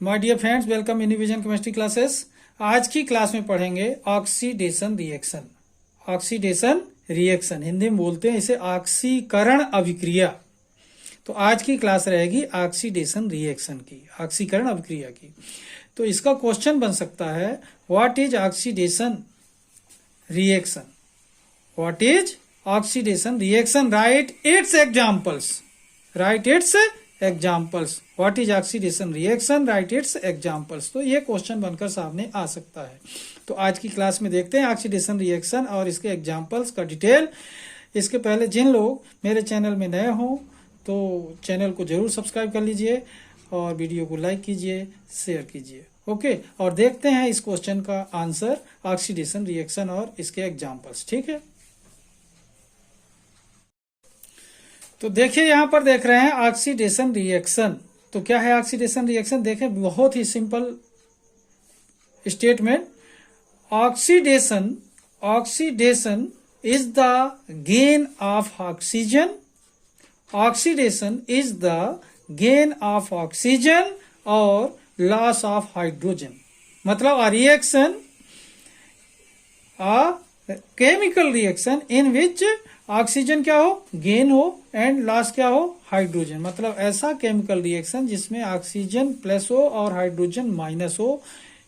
My dear friends, welcome in vision chemistry classes. आज की class में पढ़ेंगे oxidation reaction. Oxidation reaction Hindi में बोलते हैं इसे ऑक्सीकरण अभिक्रिया। तो आज की क्लास रहेगी ऑक्सीडेशन रिएक्शन की, ऑक्सीकरण अभिक्रिया की। तो इसका क्वेश्चन बन सकता है, what is oxidation reaction? What is oxidation reaction? Right it's examples. Right it's examples. What is oxidation reaction? Right it's examples. तो ये क्वेश्चन बनकर सामने आ सकता है। तो आज की क्लास में देखते हैं ऑक्सीडेशन रिएक्शन और इसके एग्जाम्पल्स का डिटेल। इसके पहले जिन लोग मेरे चैनल में नए हों तो चैनल को जरूर सब्सक्राइब कर लीजिए और वीडियो को लाइक कीजिए, शेयर कीजिए। ओके, और देखते हैं इस क्वेश्चन का आंसर, ऑक्सीडेशन रिएक्शन और इसके एग्जाम्पल्स। ठीक है, तो देखिए यहां पर देख रहे हैं ऑक्सीडेशन रिएक्शन। तो क्या है ऑक्सीडेशन रिएक्शन? देखें, बहुत ही simple statement. Oxidation is the gain of oxygen. Oxidation is the gain of oxygen और लॉस ऑफ हाइड्रोजन। मतलब a reaction, a chemical reaction in which oxygen क्या हो, गेन हो, एंड लॉस क्या हो, हाइड्रोजन। मतलब ऐसा केमिकल रिएक्शन जिसमें ऑक्सीजन प्लस हो और हाइड्रोजन माइनस हो,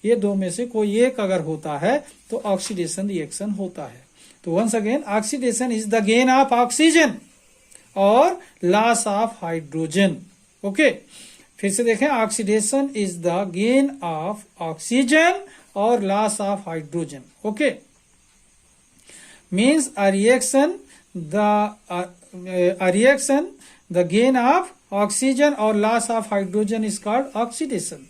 ये दो में से कोई एक अगर होता है तो ऑक्सीडेशन रिएक्शन होता है। तो once again, oxidation is the gain of oxygen और लॉस ऑफ हाइड्रोजन। ओके, फिर से देखें, oxidation is the gain of oxygen और loss of hydrogen. Okay, means a reaction the gain of oxygen or loss of hydrogen is called oxidation.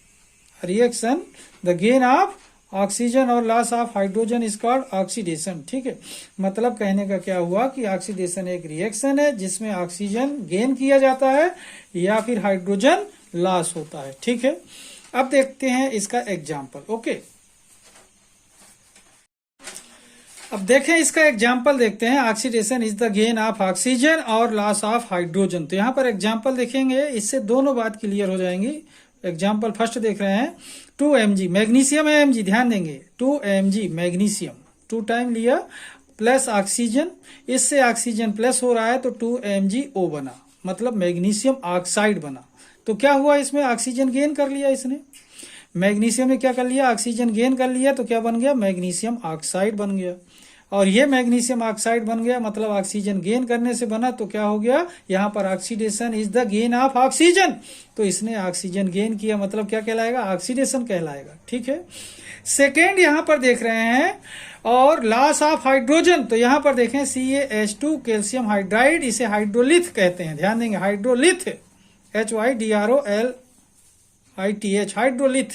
A reaction the gain of oxygen और loss of hydrogen is called oxidation. ठीक है, मतलब कहने का क्या हुआ कि ऑक्सीडेशन एक रिएक्शन है जिसमें ऑक्सीजन गेन किया जाता है या फिर हाइड्रोजन लॉस होता है। ठीक है, अब देखते हैं इसका एग्जाम्पल। ओके, अब देखें इसका एग्जाम्पल देखते हैं। Oxidation is the gain of oxygen और लॉस ऑफ हाइड्रोजन। तो यहाँ पर एग्जाम्पल देखेंगे, इससे दोनों बात क्लियर हो जाएंगी। एग्जाम्पल फर्स्ट देख रहे हैं, 2 mg मैग्नीशियम है, mg ध्यान देंगे, 2 mg मैग्नीशियम 2 टाइम लिया प्लस ऑक्सीजन, इससे ऑक्सीजन प्लस हो रहा है तो 2 MgO बना, मतलब मैग्नीशियम ऑक्साइड बना। तो क्या हुआ, इसमें ऑक्सीजन गेन कर लिया इसने। मैग्नीशियम में क्या कर लिया, ऑक्सीजन गेन कर लिया, तो क्या बन गया, मैग्नीशियम ऑक्साइड बन गया। और ये मैग्नीशियम ऑक्साइड बन गया, मतलब ऑक्सीजन गेन करने से बना, तो क्या हो गया, यहाँ पर oxidation is the gain of oxygen. तो इसने ऑक्सीजन गेन किया, मतलब क्या कहलाएगा, ऑक्सीडेशन कहलाएगा। ठीक है, सेकेंड यहाँ पर देख रहे हैं, और लॉस ऑफ हाइड्रोजन। तो यहाँ पर देखें, CaH2 कैल्शियम हाइड्राइड, इसे हाइड्रोलिथ कहते हैं। ध्यान देंगे, हाइड्रोलिथ, HYDROLITH, हाइड्रोलिथ।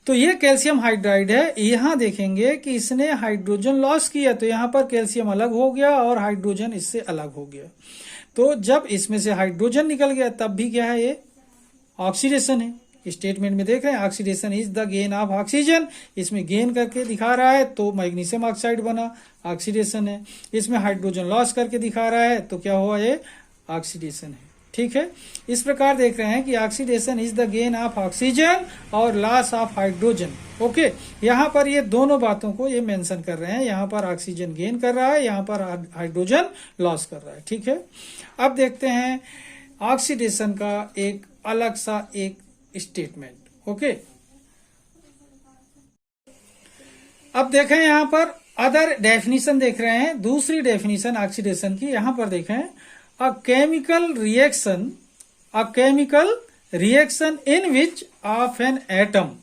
तो ये कैल्शियम हाइड्राइड है। यहां देखेंगे कि इसने हाइड्रोजन लॉस किया, तो यहां पर कैल्शियम अलग हो गया और हाइड्रोजन इससे अलग हो गया। तो जब इसमें से हाइड्रोजन निकल गया तब भी क्या है, ये ऑक्सीडेशन है। स्टेटमेंट में देख रहे हैं, oxidation is the gain of oxygen, इसमें गेन करके दिखा रहा है तो मैग्नीशियम ऑक्साइड बना, ऑक्सीडेशन है। इसमें हाइड्रोजन लॉस करके दिखा रहा है तो क्या हुआ, ये ऑक्सीडेशन है। ठीक है, इस प्रकार देख रहे हैं कि oxidation is the gain of oxygen और लॉस ऑफ हाइड्रोजन। ओके, यहाँ पर ये दोनों बातों को ये मेंशन कर रहे हैं। यहाँ पर ऑक्सीजन गेन कर रहा है, यहाँ पर हाइड्रोजन लॉस कर रहा है। ठीक है, अब देखते हैं ऑक्सीडेशन का एक अलग सा एक स्टेटमेंट। ओके, अब देखें यहाँ पर अदर डेफिनेशन देख रहे हैं, दूसरी डेफिनेशन ऑक्सीडेशन की। यहाँ पर देखें, a chemical reaction in which of an atom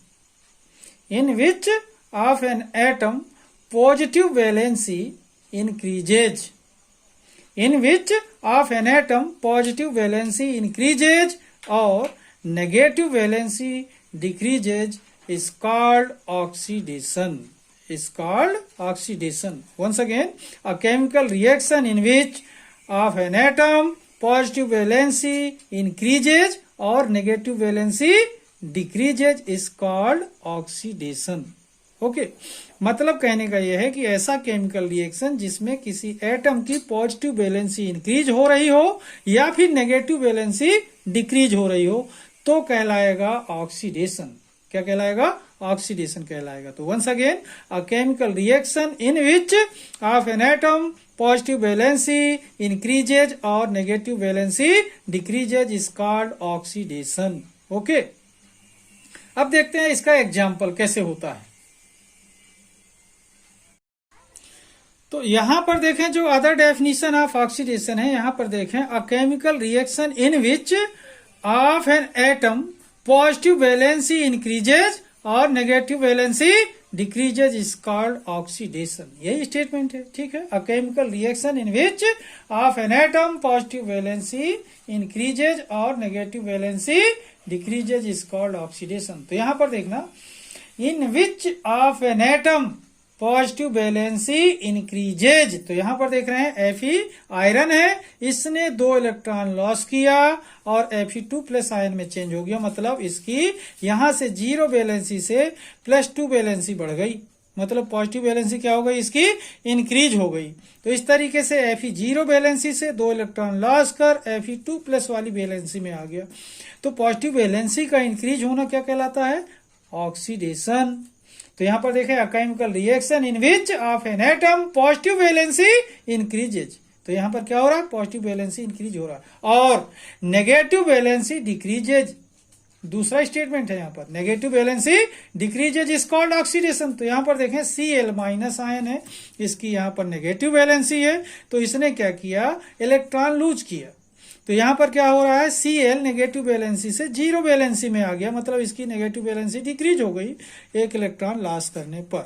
positive valency increases, or negative valency decreases is called oxidation. Once again, a chemical reaction in which of an atom positive valency increases or negative valency decreases is called oxidation. Okay, मतलब कहने का यह है कि ऐसा chemical reaction जिसमें किसी atom की पॉजिटिव वैलेंसी इंक्रीज हो रही हो या फिर नेगेटिव वैलेंसी डिक्रीज हो रही हो, तो कहलाएगा ऑक्सीडेशन। क्या कहलाएगा? ऑक्सीडेशन कहलाएगा। तो once again, a chemical reaction in which of an atom positive valency increases और negative valency decreases is called oxidation. Okay, अब देखते हैं इसका एग्जाम्पल कैसे होता है। तो यहां पर देखें जो अदर डेफिनेशन ऑफ ऑक्सीडेशन है, यहां पर देखें a chemical reaction in which of an atom positive valency increases और negative valency decreases is called oxidation. यही स्टेटमेंट है, ठीक है। A chemical reaction in which of an atom positive valency increases और negative valency decreases is called oxidation. तो यहां पर देखना, in which of an atom positive valency increases, तो यहां पर देख रहे हैं Fe आयरन है, इसने 2 इलेक्ट्रॉन लॉस किया और Fe2 प्लस आयन में चेंज हो गया, मतलब इसकी यहां से 0 वैलेंसी से +2 वैलेंसी बढ़ गई, मतलब पॉजिटिव वैलेंसी क्या हो गई इसकी? इंक्रीज हो गई। तो इस तरीके से Fe 0 वैलेंसी से 2 इलेक्ट्रॉन लॉस कर Fe2 प्लस वाली वैलेंसी में आ गया। तो पॉजिटिव वैलेंसी का इंक्रीज होना क्या कहलाता है? ऑक्सीडेशन। तो यहां पर देखें, a chemical reaction in which of an atom positive valency increases, तो यहां पर क्या हो रहा है? पॉजिटिव वैलेंसी इंक्रीज हो रहा है और नेगेटिव वैलेंसी डिक्रीजेज। दूसरा स्टेटमेंट है यहां पर, negative valency decreases is called oxidation. तो यहां पर देखें Cl माइनस आयन है, इसकी यहां पर नेगेटिव वैलेंसी है, तो इसने क्या किया? इलेक्ट्रॉन लूज किया। तो यहां पर क्या हो रहा है? Cl नेगेटिव वैलेंसी से 0 वैलेंसी में आ गया, मतलब इसकी नेगेटिव वैलेंसी डिक्रीज हो गई 1 इलेक्ट्रॉन लॉस करने पर।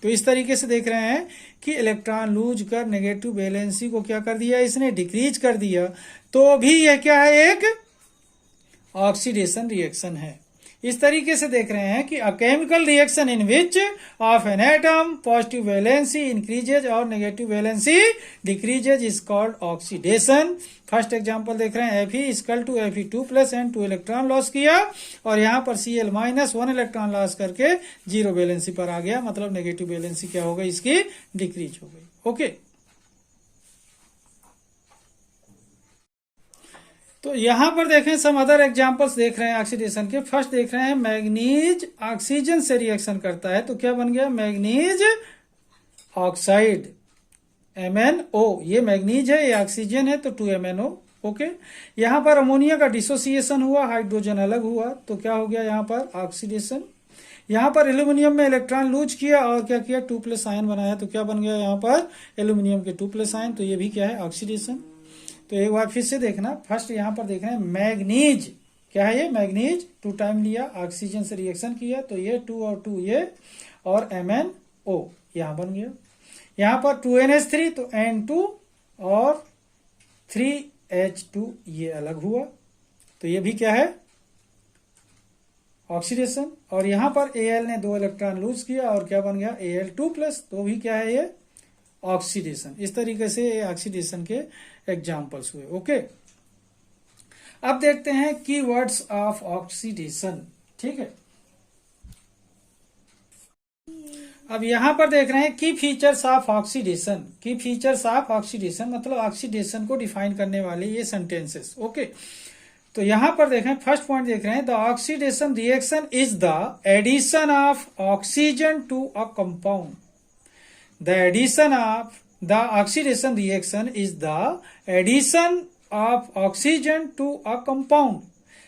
तो इस तरीके से देख रहे हैं कि इलेक्ट्रॉन लूज कर नेगेटिव वैलेंसी को क्या कर दिया? इसने डिक्रीज कर दिया। तो भी यह क्या है? एक ऑक्सीडेशन रिएक्शन है। इस तरीके से देख रहे हैं कि a chemical reaction in which of an atom positive valency increases और negative valency decreases is called oxidation. First example देख रहे हैं, Fe equal to Fe2 plus and 2 electron loss किया और यहां पर Cl माइनस 1 इलेक्ट्रॉन लॉस करके 0 valency पर आ गया, मतलब नेगेटिव वैलेंसी क्या हो गई? इसकी डिक्रीज हो गई। ओके, तो यहां पर देखें सम अदर एग्जांपल्स देख रहे हैं ऑक्सीडेशन के। फर्स्ट देख रहे हैं, मैग्नीज ऑक्सीजन से रिएक्शन करता है, तो क्या बन गया? Manganese oxide MnO। ये मैग्नीज है, ये ऑक्सीजन है, तो 2MnO। ओके, यहां पर अमोनिया का डिसोसिएशन हुआ, हाइड्रोजन अलग हुआ, तो क्या हो गया यहां पर? ऑक्सीडेशन। यहां पर एल्यूमिनियम में इलेक्ट्रॉन लूज किया और क्या किया? 2 प्लस आयन बनाया, तो क्या बन गया यहां पर? एल्यूमिनियम के 2 प्लस आयन, तो ये भी क्या है? ऑक्सीडेशन। तो एक बार फिर से देखना, फर्स्ट यहां पर देख रहे हैं मैग्नीज, क्या है ये? मैग्नीज 2 टाइम लिया, ऑक्सीजन से रिएक्शन किया, तो ये 2 और 2 ये और MnO यहां बन गया। यहां पर 2NH3, तो N2 और 3H2 ये अलग हुआ, तो ये भी क्या है? ऑक्सीडेशन। और यहां पर Al ने 2 इलेक्ट्रॉन लूज किया और क्या बन गया? Al2 प्लस, तो भी क्या है? ये ऑक्सीडेशन। इस तरीके से ये ऑक्सीडेशन के एग्जाम्पल्स हुए। ओके, अब देखते हैं कीवर्ड्स ऑफ ऑक्सीडेशन। ठीक है, अब यहां पर देख रहे हैं की फीचर्स ऑफ ऑक्सीडेशन। की फीचर्स ऑफ ऑक्सीडेशन मतलब ऑक्सीडेशन को डिफाइन करने वाले ये सेंटेंसेस। ओके, तो यहां पर देखें, फर्स्ट पॉइंट देख रहे हैं, the oxidation reaction is the addition of oxygen to a compound. The addition of the oxidation reaction is the addition of oxygen to a compound.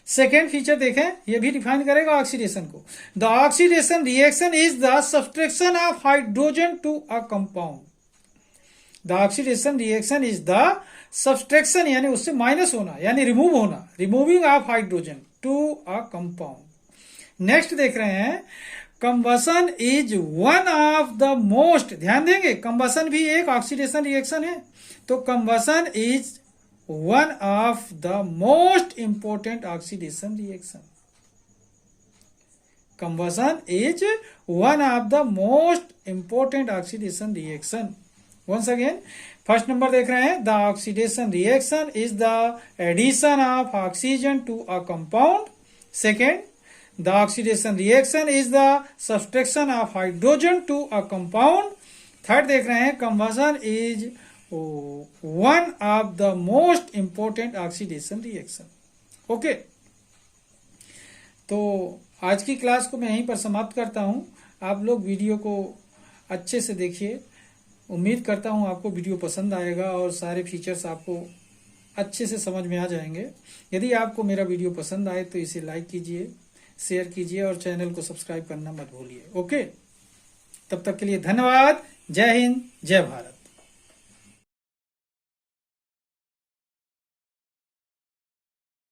Second feature देखें, ये भी डिफाइन करेगा ऑक्सीडेशन को। The oxidation reaction is the subtraction of hydrogen to a compound. The oxidation reaction is the subtraction यानी उससे minus होना, यानी remove होना, removing of hydrogen to a compound. Next देख रहे हैं, combustion is one of the most, ध्यान देंगे कंबसन भी एक ऑक्सीडेशन रिएक्शन है, तो combustion is one of the most important oxidation reaction. Combustion is one of the most important oxidation reaction. Once again, first number देख रहे हैं, the oxidation reaction is the addition of oxygen to a compound. Second, the oxidation reaction is the subtraction of hydrogen to a compound. Third देख रहे हैं, combustion is one of the most important oxidation reaction. Okay, तो आज की class को मैं यहीं पर समाप्त करता हूं। आप लोग वीडियो को अच्छे से देखिए। उम्मीद करता हूं आपको वीडियो पसंद आएगा और सारे फीचर्स आपको अच्छे से समझ में आ जाएंगे। यदि आपको मेरा वीडियो पसंद आए तो इसे लाइक कीजिए, शेयर कीजिए और चैनल को सब्सक्राइब करना मत भूलिए। ओके, तब तक के लिए धन्यवाद। जय हिंद, जय भारत।